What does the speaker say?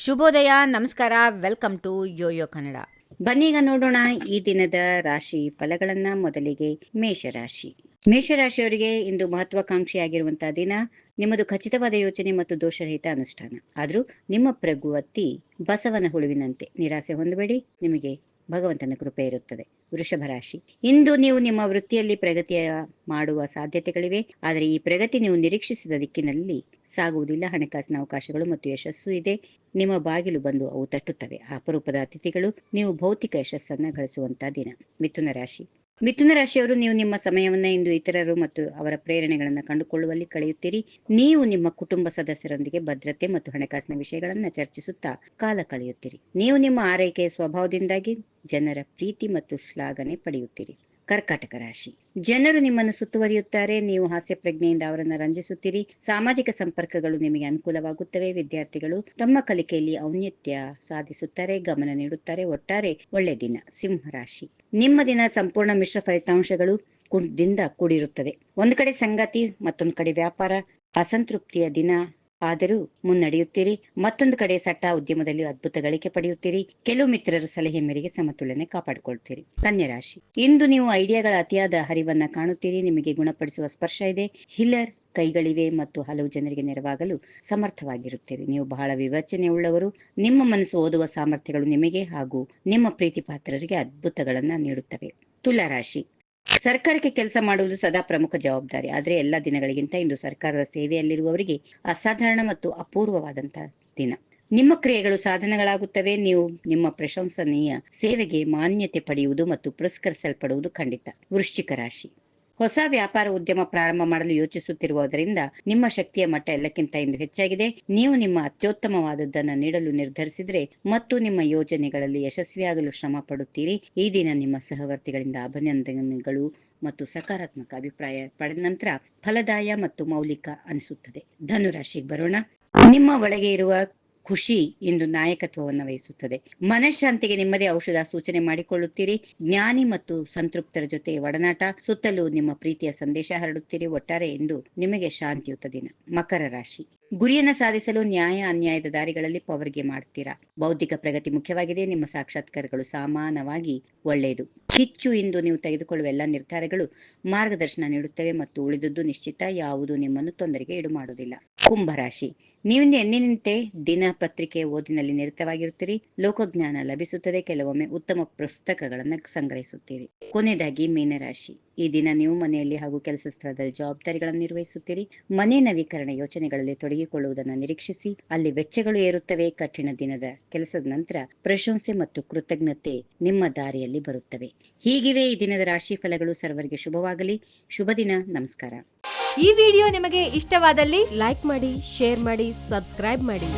ಶುಭೋದಯ, ನಮಸ್ಕಾರ, welcome to Yoyo Kannada. ಬನ್ನೀಗ ನೋಡೋಣ ಈ ದಿನದ ರಾಶಿ ಫಲಗಳನ್ನ. ಮೊದಲಿಗೆ ಮೇಷರಾಶಿ. ಮೇಷರಾಶಿಯವರಿಗೆ ಇಂದು ಮಹತ್ವಾಕಾಂಕ್ಷಿಯಾಗಿರುವಂತಹ ದಿನ. ನಿಮ್ಮದು ಖಚಿತವಾದ ಯೋಚನೆ ಮತ್ತು ದೋಷರಹಿತ ಅನುಷ್ಠಾನ. ಆದ್ರೂ ನಿಮ್ಮ ಪ್ರಗುವತ್ತಿ ಬಸವನ ಹುಳುವಿನಂತೆ. ನಿರಾಸೆ ಹೊಂದಬೇಡಿ, ನಿಮಗೆ ಭಗವಂತನ ಕೃಪೆ ಇರುತ್ತದೆ. ವೃಷಭ ರಾಶಿ. ಇಂದು ನೀವು ನಿಮ್ಮ ವೃತ್ತಿಯಲ್ಲಿ ಪ್ರಗತಿಯ ಮಾಡುವ ಸಾಧ್ಯತೆಗಳಿವೆ. ಆದರೆ ಈ ಪ್ರಗತಿ ನೀವು ನಿರೀಕ್ಷಿಸಿದ ದಿಕ್ಕಿನಲ್ಲಿ ಸಾಗುವುದಿಲ್ಲ. ಹಣಕಾಸಿನ ಅವಕಾಶಗಳು ಮತ್ತು ಯಶಸ್ಸು ಇದೆ. ನಿಮ್ಮ ಬಾಗಿಲು ಬಂದು ಅವು ತಟ್ಟುತ್ತವೆ. ಅಪರೂಪದ ಅತಿಥಿಗಳು. ನೀವು ಭೌತಿಕ ಯಶಸ್ಸನ್ನ ಗಳಿಸುವಂತಹ ದಿನ. ಮಿಥುನ ರಾಶಿ. ಮಿಥುನ ರಾಶಿಯವರು, ನೀವು ನಿಮ್ಮ ಸಮಯವನ್ನ ಇಂದು ಇತರರು ಮತ್ತು ಅವರ ಪ್ರೇರಣೆಗಳನ್ನ ಕಂಡುಕೊಳ್ಳುವಲ್ಲಿ ಕಳೆಯುತ್ತೀರಿ. ನೀವು ನಿಮ್ಮ ಕುಟುಂಬ ಸದಸ್ಯರೊಂದಿಗೆ ಭದ್ರತೆ ಮತ್ತು ಹಣಕಾಸಿನ ವಿಷಯಗಳನ್ನ ಚರ್ಚಿಸುತ್ತಾ ಕಾಲ ಕಳೆಯುತ್ತೀರಿ. ನೀವು ನಿಮ್ಮ ಆರೈಕೆಯ ಸ್ವಭಾವದಿಂದಾಗಿ ಜನರ ಪ್ರೀತಿ ಮತ್ತು ಶ್ಲಾಘನೆ ಪಡೆಯುತ್ತೀರಿ. ಕರ್ಕಾಟಕ ರಾಶಿ. ಜನರು ನಿಮ್ಮನ್ನು ಸುತ್ತುವರಿಯುತ್ತಾರೆ. ನೀವು ಹಾಸ್ಯ ಪ್ರಜ್ಞೆಯಿಂದ ಅವರನ್ನು ರಂಜಿಸುತ್ತೀರಿ. ಸಾಮಾಜಿಕ ಸಂಪರ್ಕಗಳು ನಿಮಗೆ ಅನುಕೂಲವಾಗುತ್ತವೆ. ವಿದ್ಯಾರ್ಥಿಗಳು ತಮ್ಮ ಕಲಿಕೆಯಲ್ಲಿ ಔನ್ನತ್ಯ ಸಾಧಿಸುತ್ತಾರೆ, ಗಮನ ನೀಡುತ್ತಾರೆ. ಒಟ್ಟಾರೆ ಒಳ್ಳೆ ದಿನ. ಸಿಂಹ ರಾಶಿ. ನಿಮ್ಮ ದಿನ ಸಂಪೂರ್ಣ ಮಿಶ್ರ ಫಲಿತಾಂಶಗಳು ದಿಂದ ಕೂಡಿರುತ್ತದೆ. ಒಂದು ಕಡೆ ಸಂಗಾತಿ, ಮತ್ತೊಂದು ಕಡೆ ವ್ಯಾಪಾರ. ಅಸಂತೃಪ್ತಿಯ ದಿನ ಆದರೂ ಮುನ್ನಡೆಯುತ್ತೀರಿ. ಮತ್ತೊಂದು ಕಡೆ ಸಟ್ಟ ಉದ್ಯಮದಲ್ಲಿ ಅದ್ಭುತ ಗಳಿಕೆ ಪಡೆಯುತ್ತೀರಿ. ಕೆಲವು ಮಿತ್ರರ ಸಲಹೆ ಮೇರೆಗೆ ಸಮತೋಲನೆ ಕಾಪಾಡಿಕೊಳ್ತೀರಿ. ಕನ್ಯಾ ರಾಶಿ. ಇಂದು ನೀವು ಐಡಿಯಾಗಳ ಅತಿಯಾದ ಹರಿವನ್ನ ಕಾಣುತ್ತೀರಿ. ನಿಮಗೆ ಗುಣಪಡಿಸುವ ಸ್ಪರ್ಶ ಇದೆ. ಹಿಲ್ಲರ್ ಕೈಗಳಿವೆ ಮತ್ತು ಹಲವು ಜನರಿಗೆ ನೆರವಾಗಲು ಸಮರ್ಥವಾಗಿರುತ್ತೀರಿ. ನೀವು ಬಹಳ ವಿವೇಚನೆ ಉಳ್ಳವರು. ನಿಮ್ಮ ಮನಸ್ಸು ಓದುವ ಸಾಮರ್ಥ್ಯಗಳು ನಿಮಗೆ ಹಾಗೂ ನಿಮ್ಮ ಪ್ರೀತಿ ಪಾತ್ರರಿಗೆ ಅದ್ಭುತಗಳನ್ನ ನೀಡುತ್ತವೆ. ತುಲಾ ರಾಶಿ. ಸರ್ಕಾರಕ್ಕೆ ಕೆಲಸ ಮಾಡುವುದು ಸದಾ ಪ್ರಮುಖ ಜವಾಬ್ದಾರಿ. ಆದರೆ ಎಲ್ಲ ದಿನಗಳಿಗಿಂತ ಇಂದು ಸರ್ಕಾರದ ಸೇವೆಯಲ್ಲಿರುವವರಿಗೆ ಅಸಾಧಾರಣ ಮತ್ತು ಅಪೂರ್ವವಾದಂತಹ ದಿನ. ನಿಮ್ಮ ಕ್ರಿಯೆಗಳು ಸಾಧನಗಳಾಗುತ್ತವೆ. ನೀವು ನಿಮ್ಮ ಪ್ರಶಂಸನೀಯ ಸೇವೆಗೆ ಮಾನ್ಯತೆ ಪಡೆಯುವುದು ಮತ್ತು ಪುರಸ್ಕರಿಸಲ್ಪಡುವುದು ಖಂಡಿತ. ವೃಶ್ಚಿಕ ರಾಶಿ. ಹೊಸ ವ್ಯಾಪಾರ ಉದ್ಯಮ ಪ್ರಾರಂಭ ಮಾಡಲು ಯೋಚಿಸುತ್ತಿರುವುದರಿಂದ ನಿಮ್ಮ ಶಕ್ತಿಯ ಮಟ್ಟ ಎಲ್ಲಕ್ಕಿಂತ ಇಂದು ಹೆಚ್ಚಾಗಿದೆ. ನೀವು ನಿಮ್ಮ ಅತ್ಯುತ್ತಮವಾದದ್ದನ್ನು ನೀಡಲು ನಿರ್ಧರಿಸಿದರೆ ಮತ್ತು ನಿಮ್ಮ ಯೋಜನೆಗಳಲ್ಲಿ ಯಶಸ್ವಿಯಾಗಲು ಶ್ರಮ ಪಡುತ್ತೀರಿ. ಈ ದಿನ ನಿಮ್ಮ ಸಹವರ್ತಿಗಳಿಂದ ಅಭಿನಂದನೆಗಳು ಮತ್ತು ಸಕಾರಾತ್ಮಕ ಅಭಿಪ್ರಾಯ ಪಡೆದ ನಂತರ ಫಲದಾಯ ಮತ್ತು ಮೌಲಿಕ ಅನಿಸುತ್ತದೆ. ಧನುರಾಶಿಗೆ ಬರೋಣ. ನಿಮ್ಮ ಒಳಗೆ ಇರುವ ಖುಷಿ ಇಂದು ನಾಯಕತ್ವವನ್ನು ವಹಿಸುತ್ತದೆ. ಮನಃಶಾಂತಿಗೆ ನಿಮ್ಮದೇ ಔಷಧ ಸೂಚನೆ ಮಾಡಿಕೊಳ್ಳುತ್ತೀರಿ. ಜ್ಞಾನಿ ಮತ್ತು ಸಂತೃಪ್ತರ ಜೊತೆ ಒಡನಾಟ. ಸುತ್ತಲೂ ನಿಮ್ಮ ಪ್ರೀತಿಯ ಸಂದೇಶ ಹರಡುತ್ತೀರಿ. ಒಟ್ಟಾರೆ ಇಂದು ನಿಮಗೆ ಶಾಂತಿಯುತ ದಿನ. ಮಕರ ರಾಶಿ. ಗುರಿಯನ್ನ ಸಾಧಿಸಲು ನ್ಯಾಯ ಅನ್ಯಾಯದ ದಾರಿಗಳಲ್ಲಿ ಪವರ್ಗೆ ಮಾಡ್ತೀರಾ. ಬೌದ್ಧಿಕ ಪ್ರಗತಿ ಮುಖ್ಯವಾಗಿದೆ. ನಿಮ್ಮ ಸಾಕ್ಷಾತ್ಕಾರಗಳು ಸಮಾನವಾಗಿ ಒಳ್ಳೆಯದು. ಹೆಚ್ಚು ಇಂದು ನೀವು ತೆಗೆದುಕೊಳ್ಳುವ ಎಲ್ಲ ನಿರ್ಧಾರಗಳು ಮಾರ್ಗದರ್ಶನ ನೀಡುತ್ತವೆ ಮತ್ತು ಉಳಿದದ್ದು ನಿಶ್ಚಿತ. ಯಾವುದು ನಿಮ್ಮನ್ನು ತೊಂದರೆಗೆ ಈಡು ಮಾಡುವುದಿಲ್ಲ. ಕುಂಭರಾಶಿ. ನೀವಿಂದು ಎಂದಿನಂತೆ ದಿನಪತ್ರಿಕೆಯ ಓದಿನಲ್ಲಿ ನಿರತವಾಗಿರುತ್ತೀರಿ. ಲೋಕಜ್ಞಾನ ಲಭಿಸುತ್ತದೆ. ಕೆಲವೊಮ್ಮೆ ಉತ್ತಮ ಪುಸ್ತಕಗಳನ್ನು ಸಂಗ್ರಹಿಸುತ್ತೀರಿ. ಕೊನೆಯದಾಗಿ ಮೀನರಾಶಿ. ಈ ದಿನ ನೀವು ಮನೆಯಲ್ಲಿ ಹಾಗೂ ಕೆಲಸ ಸ್ಥಳದಲ್ಲಿ ಜವಾಬ್ದಾರಿಗಳನ್ನು ನಿರ್ವಹಿಸುತ್ತೀರಿ. ಮನೆ ನವೀಕರಣ ಯೋಚನೆಗಳಲ್ಲಿ ತೊಡಗಿಕೊಳ್ಳುವುದನ್ನು ನಿರೀಕ್ಷಿಸಿ. ಅಲ್ಲಿ ವೆಚ್ಚಗಳು ಏರುತ್ತವೆ. ಕಠಿಣ ದಿನದ ಕೆಲಸದ ನಂತರ ಪ್ರಶಂಸೆ ಮತ್ತು ಕೃತಜ್ಞತೆ ನಿಮ್ಮ ದಾರಿಯಲ್ಲಿ ಬರುತ್ತವೆ. ಹೀಗಿವೆ ಈ ದಿನದ ರಾಶಿ ಫಲಗಳು. ಸರ್ವರಿಗೆ ಶುಭವಾಗಲಿ. ಶುಭ ದಿನ. ನಮಸ್ಕಾರ. ಈ ವಿಡಿಯೋ ನಿಮಗೆ ಇಷ್ಟವಾದಲ್ಲಿ ಲೈಕ್ ಮಾಡಿ, ಶೇರ್ ಮಾಡಿ, ಸಬ್ಸ್ಕ್ರೈಬ್ ಮಾಡಿ.